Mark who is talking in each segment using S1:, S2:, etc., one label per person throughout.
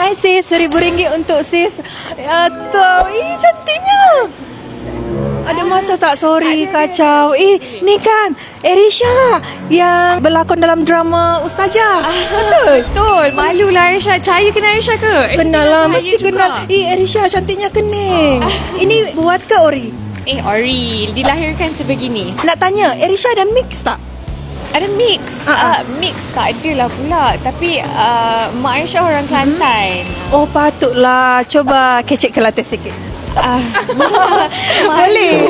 S1: Hai sis, RM1,000 untuk sis. Cantiknya. Ada masa tak? Sorry, kacau. Ni kan Erisha yang berlakon dalam drama Ustazah. Betul?
S2: Betul. Malulah Aisyah. Cahaya kenal Aisyah ke?
S1: Kenal lah, mesti kenal. Erisha cantiknya kening. Ini buat ke ori?
S2: Ori. Dilahirkan sebegini.
S1: Nak tanya, Erisha ada mix tak?
S2: Ada mix. Mix tak ada lah pula. Tapi mak Aisyah orang Kelantan.
S1: Oh, patutlah. Coba kecek Kelantan sikit.
S2: Boleh.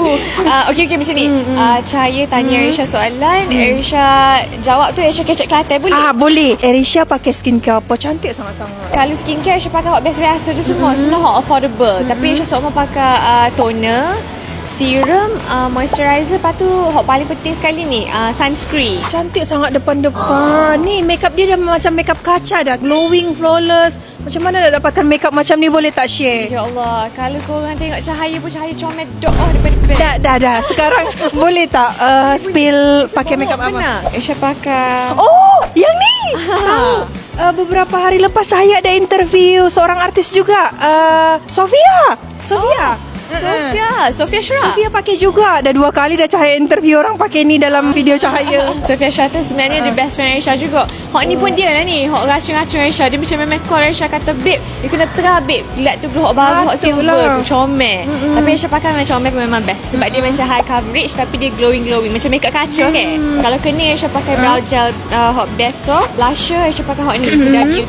S2: Okey macam ni. Cahaya tanya Aisyah soalan, Aisyah jawab tu, Aisyah kecek Kelantan boleh?
S1: Boleh. Erisha pakai skincare apa? Cantik sangat-sangat.
S2: Kalau skincare Aisyah pakai hot biasa-biasa je semua. Semua hot affordable. Tapi Aisyah semua pakai toner, serum, moisturizer. Lepas tu hot paling penting sekali ni, sunscreen.
S1: Cantik sangat depan-depan. Ni makeup dia dah macam makeup kaca dah. Glowing, flawless. Macam mana nak dapatkan makeup macam ni, boleh tak share?
S2: Ya Allah, kalau korang tengok Cahaya pun, Cahaya comel doa depan-depan.
S1: Dah. Sekarang boleh tak spill pakai makeup apa?
S2: Aisyah pakai.
S1: Oh, yang ni. Tahu. Beberapa hari lepas saya ada interview seorang artis juga. Sofia.
S2: Sofia Syara.
S1: Sofia pakai juga. Dah 2 kali dah Cahaya interview orang pakai ni dalam video Cahaya.
S2: Sofia Syara tu sebenarnya the best friend Aisyah juga. Hak ni pun dia lah ni. Hak racun-racun Aisyah. Dia macam memang call Aisyah kata, babe, you kena try babe. Lihat tu glow hak baru, hak silver tu comel. Tapi Aisyah pakai macam comel pun memang best. Sebab dia macam high coverage tapi dia glowing. Macam makeup kaca kan. Kalau kena Aisyah pakai brow gel hak best so. Blusher Aisyah pakai hak ni, Huda Beauty.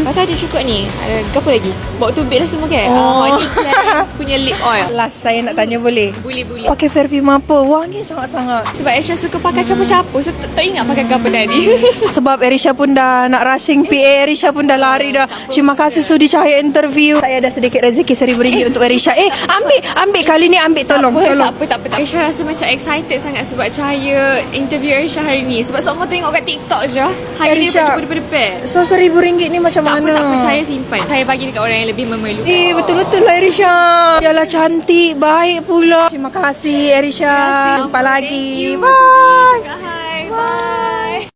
S2: Lepas tu ada juga ni. Ada apa lagi? Bawa tubik dah semua kan. Hak ni Clarins punya lip oil.
S1: Last saya nak tanya boleh?
S2: Boleh.
S1: Pakai perfume apa? Wangi sangat-sangat.
S2: Sebab Aisyah suka pakai campur-campur. So tak ingat pakai apa tadi.
S1: Sebab Erisha pun dah nak rushing PA. Erisha pun dah lari dah. Terima kasih sudi Cahaya interview. Saya ada sedikit rezeki RM1,000 untuk Erisha. Ambil kali ni, ambil tolong.
S2: Tak apa. Aisyah rasa macam excited sangat sebab Cahaya interview Aisyah hari ni. Sebab semua tengok kat TikTok je. Hari ni dapat jumpa depan-depan.
S1: So RM1,000 ni macam mana?
S2: Tak apa, Cahaya simpan. Cahaya bagi dekat orang yang lebih memerlukan.
S1: Betul-betul lah Erisha. Yalah cantik, baik pula. Terima kasih Erisha. Jumpa lagi. Bye.
S2: Bye.